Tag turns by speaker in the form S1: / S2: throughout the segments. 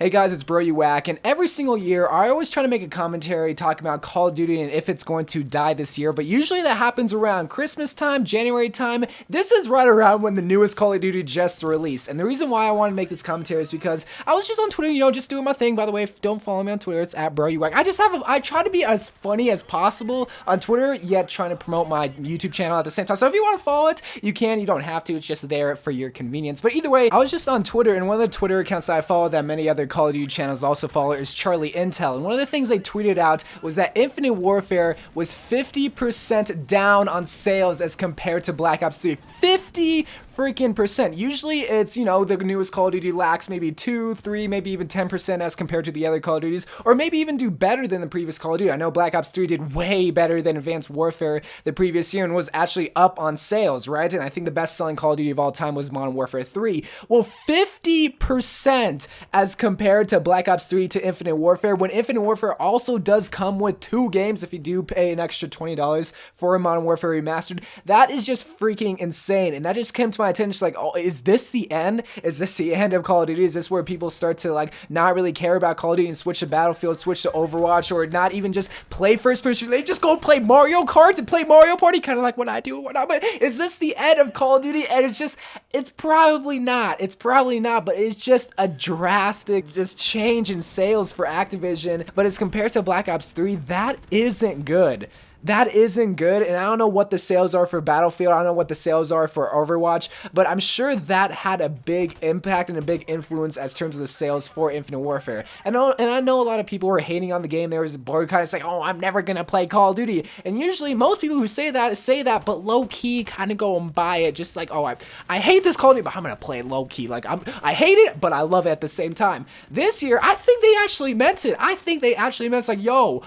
S1: Hey guys, it's Bro You WACK, and every single year I always try to make a commentary talking about Call of Duty and if it's going to die this year, but usually that happens around Christmas time, January time. This is right around when the newest Call of Duty just released, and the reason why I want to make this commentary is because I was just on Twitter, just doing my thing. By the way, if you don't follow me on Twitter, it's at Bro You WACK. I try to be as funny as possible on Twitter, yet trying to promote my YouTube channel at the same time. So if you want to follow it, you can. You don't have to. It's just there for your convenience. But either way, I was just on Twitter, and one of the Twitter accounts that I follow that many other Call of Duty channels also follow is Charlie Intel, and one of the things they tweeted out was that Infinite Warfare was 50% down on sales as compared to Black Ops 3. 50 freaking percent. Usually it's, the newest Call of Duty lacks maybe 2, 3, maybe even 10% as compared to the other Call of Duties, or maybe even do better than the previous Call of Duty. I know Black Ops 3 did way better than Advanced Warfare the previous year and was actually up on sales, right? And I think the best-selling Call of Duty of all time was Modern Warfare 3. Well, 50% as compared to Black Ops 3 to Infinite Warfare, when Infinite Warfare also does come with 2 games if you do pay an extra $20 for a Modern Warfare Remastered. That is just freaking insane, and that just came to my attention. Just like, oh, is this the end? Is this the end of Call of Duty? Is this where people start to not really care about Call of Duty and switch to Battlefield, switch to Overwatch, or not even just play first person? They just go play Mario Kart and play Mario Party, kind of like what I do and whatnot. But is this the end of Call of Duty? And it's probably not. It's probably not, but it's just a drastic change in sales for Activision. But as compared to Black Ops 3, that isn't good. That isn't good, and I don't know what the sales are for Battlefield, I don't know what the sales are for Overwatch, but I'm sure that had a big impact and a big influence as terms of the sales for Infinite Warfare. And I know a lot of people were hating on the game. There was boycott, it's like, oh, I'm never gonna play Call of Duty. And usually most people who say that, but low-key kind of go and buy it, just like, oh, I hate this Call of Duty, but I'm gonna play it low-key. Like, I hate it, but I love it at the same time. This year, I think they actually meant it. I think they actually meant, it's like, yo,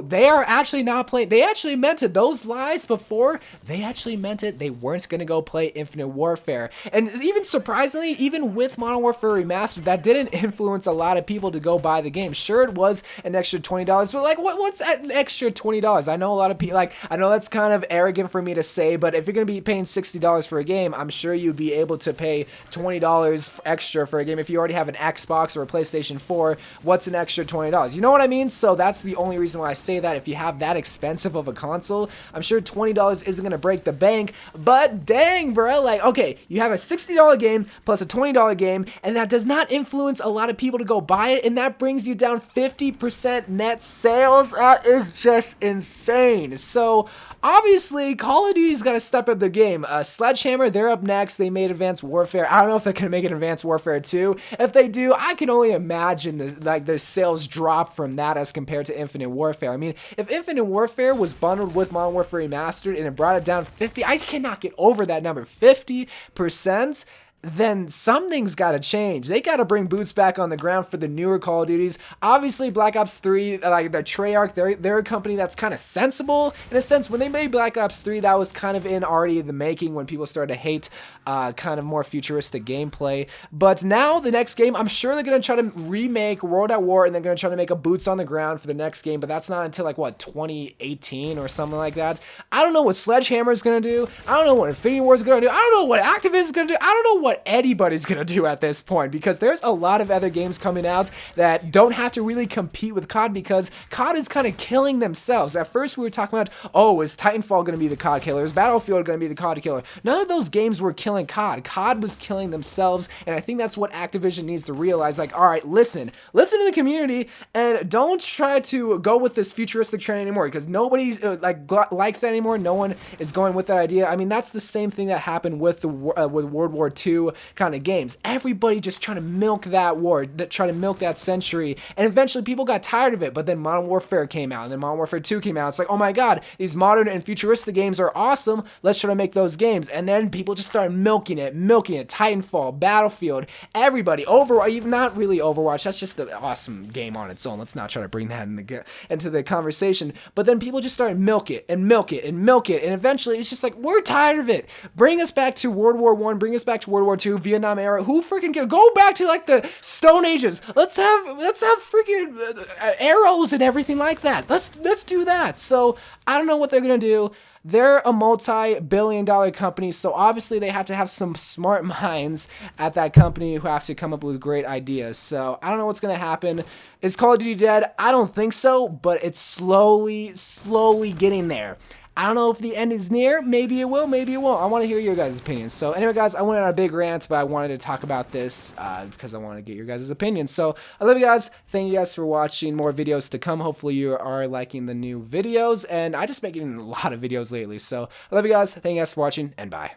S1: they are actually not playing, they actually meant it. Those lies before, they actually meant it. They weren't going to go play Infinite Warfare. And even surprisingly, even with Modern Warfare Remastered, that didn't influence a lot of people to go buy the game. Sure, it was an extra $20, but what's an extra $20? I know a lot of people, I know that's kind of arrogant for me to say, but if you're going to be paying $60 for a game, I'm sure you'd be able to pay $20 extra for a game. If you already have an Xbox or a PlayStation 4, what's an extra $20? You know what I mean? So that's the only reason why I say that. If you have that expensive of a console, I'm sure $20 isn't gonna break the bank, but dang, bro, okay, you have a $60 game plus a $20 game, and that does not influence a lot of people to go buy it, and that brings you down 50% net sales. That is just insane. So obviously, Call of Duty's got to step up their game. Sledgehammer, they're up next. They made Advanced Warfare. I don't know if they're gonna make an Advanced Warfare 2. If they do, I can only imagine the sales drop from that as compared to Infinite Warfare. I mean, if Infinite Warfare was bundled with Modern Warfare Remastered and it brought it down 50, I cannot get over that number, 50%. Then something's got to change. They got to bring boots back on the ground for the newer Call of Duties. Obviously, Black Ops 3, the Treyarch, they're a company that's kind of sensible in a sense. When they made Black Ops 3, that was kind of in already the making when people started to hate kind of more futuristic gameplay. But now, the next game, I'm sure they're going to try to remake World at War, and they're going to try to make a boots on the ground for the next game, but that's not until 2018 or something like that. I don't know what Sledgehammer is going to do. I don't know what Infinity War is going to do. I don't know what Activision is going to do. I don't know what anybody's gonna do at this point, because there's a lot of other games coming out that don't have to really compete with COD, because COD is kind of killing themselves. At first we were talking about, oh, is Titanfall gonna be the COD killer? Is Battlefield gonna be the COD killer? None of those games were killing COD. COD was killing themselves, and I think that's what Activision needs to realize. All right, listen to the community, and don't try to go with this futuristic trend anymore, because nobody likes that anymore. No one is going with that idea. I mean, that's the same thing that happened with with World War II kind of games. Everybody just trying to milk that war, trying to milk that century, and eventually people got tired of it. But then Modern Warfare came out, and then Modern Warfare 2 came out. It's like, oh my god, these modern and futuristic games are awesome, let's try to make those games. And then people just started milking it. Titanfall, Battlefield, everybody, Overwatch, not really Overwatch, that's just an awesome game on its own, let's not try to bring that into the conversation. But then people just started milk it, and eventually it's just like, we're tired of it. Bring us back to World War I, bring us back to World War War II, Vietnam era. Who freaking can go back to like the Stone Ages? Let's have freaking arrows and everything like that. Let's do that. So I don't know what they're gonna do. They're a multi-billion-dollar company, so obviously they have to have some smart minds at that company who have to come up with great ideas. So I don't know what's going to happen. Is Call of Duty dead? I don't think so, but it's slowly getting there. I don't know if the end is near. Maybe it will, maybe it won't. I want to hear your guys' opinions. So anyway, guys, I went on a big rant, but I wanted to talk about this because I want to get your guys' opinions. So I love you guys. Thank you guys for watching. More videos to come. Hopefully you are liking the new videos. And I just making a lot of videos lately. So I love you guys. Thank you guys for watching, and bye.